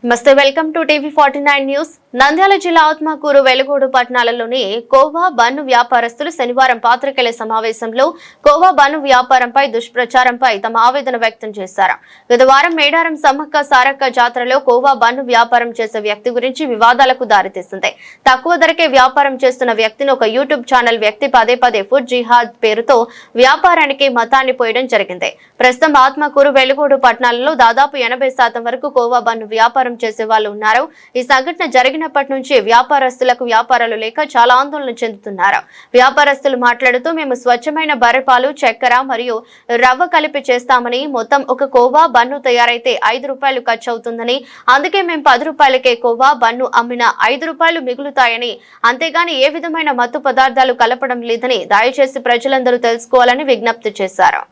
నమస్తే, welcome to టీవీ49 news. Nandyal జిల్లా Atmakur, Velugodu పట్టణాలలోని khoa bun వ్యాపారస్తులు శనివారం పాత్రికేయుల సమావేశంలో కోవా బన్ను వ్యాపారంపై దుష్ప్రచారంపై తమ ఆవేదన వ్యక్తం చేశారు. గత వారం మేడారం సమ్మక్క సారక్క జాతరలో కోవా బన్ను వ్యాపారం చేసే వ్యక్తి గురించి వివాదాలకు దారితీసింది. తక్కువ ధరకే వ్యాపారం చేస్తున్న వ్యక్తిని ఒక యూట్యూబ్ ఛానల్ వ్యక్తి పదే పదే ఫుడ్ జిహాద్ పేరుతో వ్యాపారానికి మతాన్ని పోయడం జరిగింది. ప్రస్తుతం ఆత్మకూరు, వెలుగోడు పట్టణాలలో దాదాపు 80% వరకు కోవా బన్ను వ్యాపారం చేసే వాళ్ళు ఉన్నారు. ఈ సంఘటన జరిగినప్పటి నుంచి వ్యాపారస్తులకు వ్యాపారాలు లేక చాలా ఆందోళన చెందుతున్నారు. వ్యాపారస్తులు మాట్లాడుతూ, మేము స్వచ్ఛమైన బర్రెపాలు, చక్కెర మరియు రవ్వ కలిపి చేస్తామని, మొత్తం ఒక కోవా బన్ను తయారైతే 5 రూపాయలు ఖర్చు అవుతుందని, అందుకే మేము 10 రూపాయలకే కోవా బన్ను అమ్మిన 5 రూపాయలు మిగులుతాయని, అంతేగాని ఏ విధమైన మత్తు పదార్థాలు కలపడం లేదని దయచేసి ప్రజలందరూ తెలుసుకోవాలని విజ్ఞప్తి చేశారు.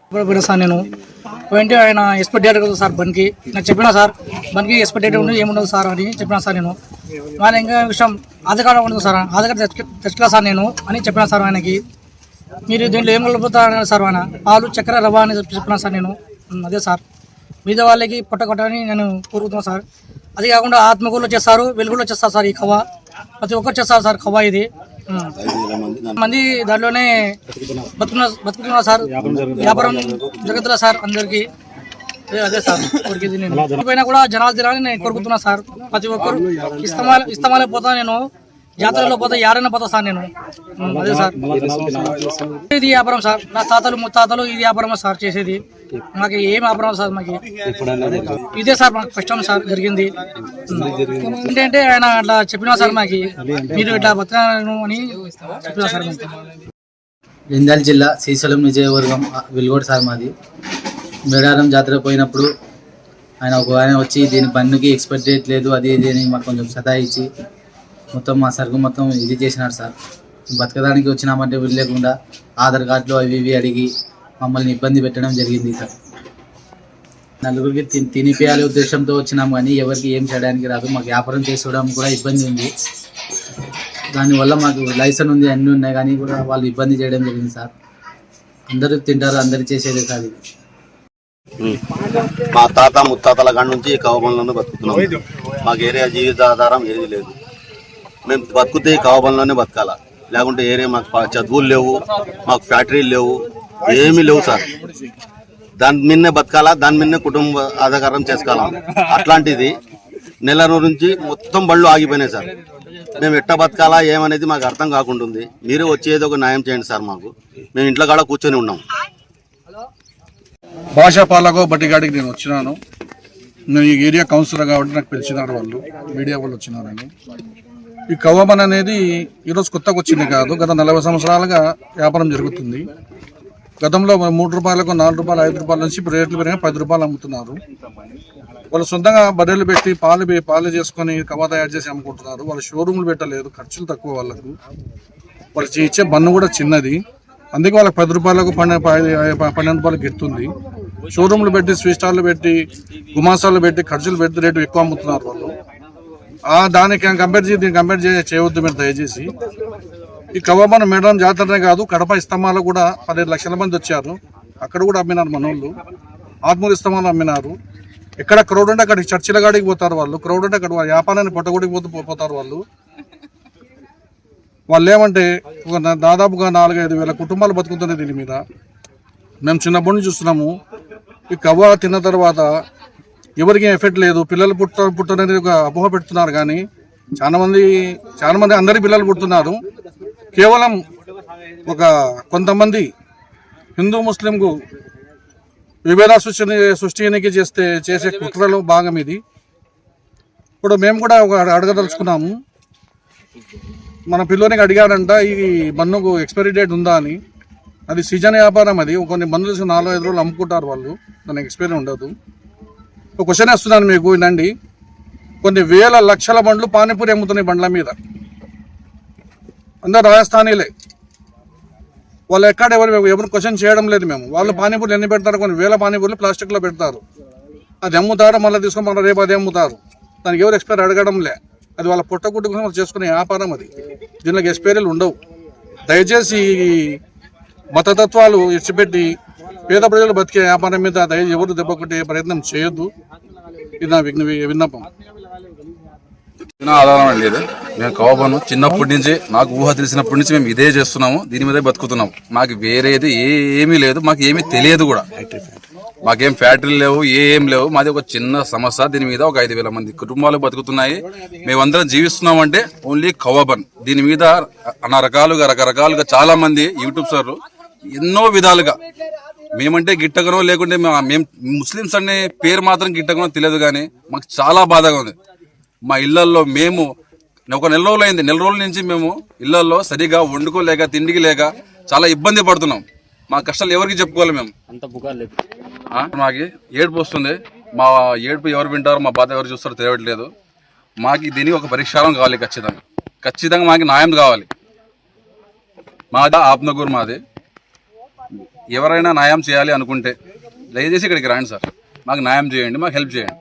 ఆయన ఎక్స్పెక్ట్ డేట్ కదా సార్ బండికి నాకు చెప్పినా సార్, బండికి ఎక్స్పెక్ట్ డేట్ ఉండదు ఏముండదు సార్ అని చెప్పినా సార్. నేను ఆయన ఇంకా విషయం ఆధార్ కార్డు ఉండదు సార్, ఆధార్ కార్డు తెచ్చుకోవాలి సార్ నేను అని చెప్పినా సార్ ఆయనకి. మీరు దీంట్లో ఏం కలుపుతారు సార్ ఆయన, పాలు, చక్కెర, రవ్వ అని చెప్పినా సార్ నేను. అదే సార్, మీద వాళ్ళకి కొట్టని నేను కోరుకుతున్నాను సార్. అది కాకుండా ఆత్మకూరులో చేస్తారు, వెలుగులో చేస్తారు సార్. ఈ కవ్వ ప్రతి ఒక్కరు చేస్తారు సార్. కవ్వ ఇది మంది దాంట్లోనే బతుకుతున్నారు సార్. వ్యాపారం జరుగుతుందా సార్ అందరికి. అదే సార్ కోరికేది. నేను పోయినా కూడా జనాలు తినాలని నేను కోరుకుతున్నా సార్. ప్రతి ఒక్కరు ఇస్తమాలే పోతా, నేను జాతరలో పోతా, యాడైనా పోతా సార్ నేను. అదే సార్, ఇది వ్యాపారం సార్. నా తాతలు ముత్తాతలు ఇది వ్యాపారం సార్ చేసేది. మాకు ఏం వ్యాపారం సార్, మాకు ఇదే సార్ మాకు కష్టం సార్ జరిగింది. ఏంటంటే ఆయన అట్లా చెప్పినా సార్, మాకు మీరు ఇట్లా బతకను అని చెప్పినా సార్. నంద్యాల జిల్లా శ్రీశైలం నియోజకవర్గం వెలుగోడు సార్ మాది. మేడారం జాతర పోయినప్పుడు ఆయన వచ్చి దీని బండికి ఎక్స్పెక్ట్ డేట్ లేదు అది ఇది అని మాకు కొంచెం సతాయించి మొత్తం మా సరుకు మొత్తం ఇది చేసినాడు సార్. బతకడానికి వచ్చినామంటే వెళ్ళలేకుండా ఆధార్ కార్డులు అవి ఇవి అడిగి మమ్మల్ని ఇబ్బంది పెట్టడం జరిగింది సార్. నలుగురికి తినిపేయాలి ఉద్దేశంతో వచ్చినాము కానీ ఎవరికి ఏం చేయడానికి రాదు. మాకు వ్యాపారం చేసుకోవడం కూడా ఇబ్బంది ఉంది. దానివల్ల మాకు లైసెన్స్ ఉంది, అన్నీ ఉన్నాయి కానీ కూడా వాళ్ళు ఇబ్బంది చేయడం జరిగింది సార్. అందరూ తింటారు, అందరు చేసేదే సార్ ఇది. మా తాత ముత్తాతల కాడ నుంచి కవ్వబండ్లను బతుకుతున్నాం. మాకు ఏరియా జీవితాధారం ఏది లేదు. మేము బతుకుతే కవ్వబండ్లోనే బతకాల, లేకుంటే ఏరియా మాకు చదువులు లేవు, మాకు ఫ్యాక్టరీలు లేవు, ఏమీ లేవు సార్. దాని మీదనే బతకాలా, దాని మీదనే కుటుంబ ఆధారం చేసుకోవాలి. అట్లాంటిది నెల రోజు నుంచి మొత్తం బళ్ళు ఆగిపోయినాయి సార్. మేము ఎట్ట బతకాలా ఏమనేది మాకు అర్థం కాకుండా మీరే వచ్చేది ఒక న్యాయం చేయండి సార్. మాకు మేము ఇంట్లో కాడ కూర్చొని ఉన్నాం. భాషా పాలకో బట్టిగాడికి నేను వచ్చినాను. నేను ఈ ఏరియా కౌన్సిలర్ కాబట్టి నాకు పిలిచినారు వాళ్ళు, మీడియా వాళ్ళు వచ్చినారని. ఈ కవ్వబన్ అనేది ఈరోజు కొత్తగా వచ్చింది కాదు, గత 40 సంవత్సరాలుగా వ్యాపారం జరుగుతుంది. గతంలో 3 రూపాయలకు 4 రూపాయలు 5 రూపాయల నుంచి ఇప్పుడు రేట్లు పెరిగి 10 రూపాయలు అమ్ముతున్నారు. వాళ్ళు సొంతంగా బర్రెలు పెట్టి పాలు చేసుకొని కవ్వ తయారు చేసి అమ్ముకుంటున్నారు. వాళ్ళు షోరూమ్లు పెట్టలేదు, ఖర్చులు తక్కువ వాళ్ళకు. వాళ్ళు ఇచ్చే బన్ను కూడా చిన్నది, అందుకే వాళ్ళకి 10 రూపాయలకు 12 రూపాయలకు ఎత్తుంది. షోరూమ్లు పెట్టి, స్వీట్ స్టార్లు పెట్టి, గుమాసాలు పెట్టి, ఖర్చులు పెట్టి రేటు ఎక్కువ అమ్ముతున్నారు వాళ్ళు. దానికి కంపేర్ చేయవద్దు మీరు దయచేసి. ఈ కవ్వబన్ మేడారం జాతరనే కాదు, కడప ఇస్తమాలో కూడా 15 లక్షల మంది వచ్చారు. అక్కడ కూడా అమ్మినారు మనోళ్ళు. ఆత్మూరు ఇస్తమాలో అమ్మినారు. ఎక్కడ క్రౌడ్ ఉంటే అక్కడికి చర్చిల గాడికి పోతారు వాళ్ళు. క్రౌడ్ ఉంటే అక్కడ వ్యాపారాన్ని పొట్టగొడికి పోతారు వాళ్ళు. వాళ్ళు ఏమంటే దాదాపుగా 4-5 వేల కుటుంబాలు బతుకుతున్నాయి దీని మీద. మేము చిన్నప్పటి నుంచి చూస్తున్నాము. ఈ కవ్వ తిన్న తర్వాత ఎవరికి ఎఫెక్ట్ లేదు. పిల్లలు పుట్టనేది ఒక అపోహ పెడుతున్నారు కానీ చాలా మంది అందరి పిల్లలు పుడుతున్నారు. కేవలం ఒక కొంతమంది హిందూ ముస్లింకు విభేద సృష్టికి చేసే కుట్రలో భాగం ఇది. ఇప్పుడు మేము కూడా ఒక అడగదలుచుకున్నాము. మన పిల్లోనికి అడిగాడంట ఈ బన్నుకు ఎక్స్పైరీ డేట్ ఉందా అని. అది సీజన్ వ్యాపారం. అది కొన్ని బండ్లు 4-5 రోజులు అమ్ముకుంటారు వాళ్ళు, దానికి ఎక్స్పైరీ ఉండదు. ఒక క్వశ్చన్ వేస్తున్నాను మీకు, వినండి. కొన్ని వేల లక్షల బండ్లు పానీపూరి అమ్ముతున్నాయి బండ్ల మీద. అందరు రాజస్థానీలే. వాళ్ళు ఎక్కడ ఎవరు క్వశ్చన్ చేయడం లేదు మేము. వాళ్ళు పానీపూరి ఎన్ని పెడతారు, కొన్ని వేల పానీపూర్లు ప్లాస్టిక్లో పెడతారు. అది అమ్ముతారు, మళ్ళీ తీసుకొని మళ్ళీ రేపు అదే అమ్ముతారు. దానికి ఎవరు ఎక్స్పైరీ అడగడం లే. అది వాళ్ళ పుట్టకుట్టు కోసం చేసుకునే వ్యాపారం అది. దీనికి ఎక్స్పైరీలు ఉండవు. దయచేసి మతతత్వాలు ఇచ్చిపెట్టి పేద ప్రజలు బతికే వ్యాపారం మీద ఎవరు దెబ్బకొట్టే ప్రయత్నం చేయొద్దు. ఇది నా విన్నపం. ఆధారం అండి లేదు. మేము కౌబాను చిన్నప్పటి నుంచి నాకు ఊహ తెలిసినప్పటి నుంచి మేము ఇదే చేస్తున్నాము, దీని మీదే బతుకుతున్నాము. మాకు వేరేది ఏమీ లేదు, మాకు ఏమీ తెలియదు కూడా. మాకేం ఫ్యాక్టరీలు లేవు, ఏం లేవు. మాది ఒక చిన్న సమస్య, దీని మీద ఒక 5,000 మంది కుటుంబాలు బతుకుతున్నాయి. మేమందరం జీవిస్తున్నాం అంటే ఓన్లీ కౌబాన్. దీని మీద రకరకాలుగా చాలా మంది యూట్యూబ్ సార్లు ఎన్నో విధాలుగా మేమంటే గిట్టగనో లేకుంటే మేము ముస్లిమ్స్ అనే పేరు మాత్రం గిట్టగనో తెలియదు, కానీ మాకు చాలా బాధగా ఉంది. మా ఇళ్లల్లో మేము ఒక నెల రోజుల నుంచి మేము ఇళ్లల్లో సరిగా వండుకోలేక తిండికి లేక చాలా ఇబ్బంది పడుతున్నాం. మా కష్టాలు ఎవరికి చెప్పుకోవాలి మేము? మాకు ఏడుపు వస్తుంది. మా ఏడుపు ఎవరు వింటారో, మా బాధ ఎవరు చూస్తారో తెలియట్లేదు. మాకు దీనికి ఒక పరిష్కారం కావాలి. ఖచ్చితంగా మాకు న్యాయం కావాలి. మాది ఆత్మకూరు. మాది ఎవరైనా న్యాయం చేయాలి అనుకుంటే దయచేసి ఇక్కడికి రండి సార్, మాకు న్యాయం చేయండి, మాకు హెల్ప్ చేయండి.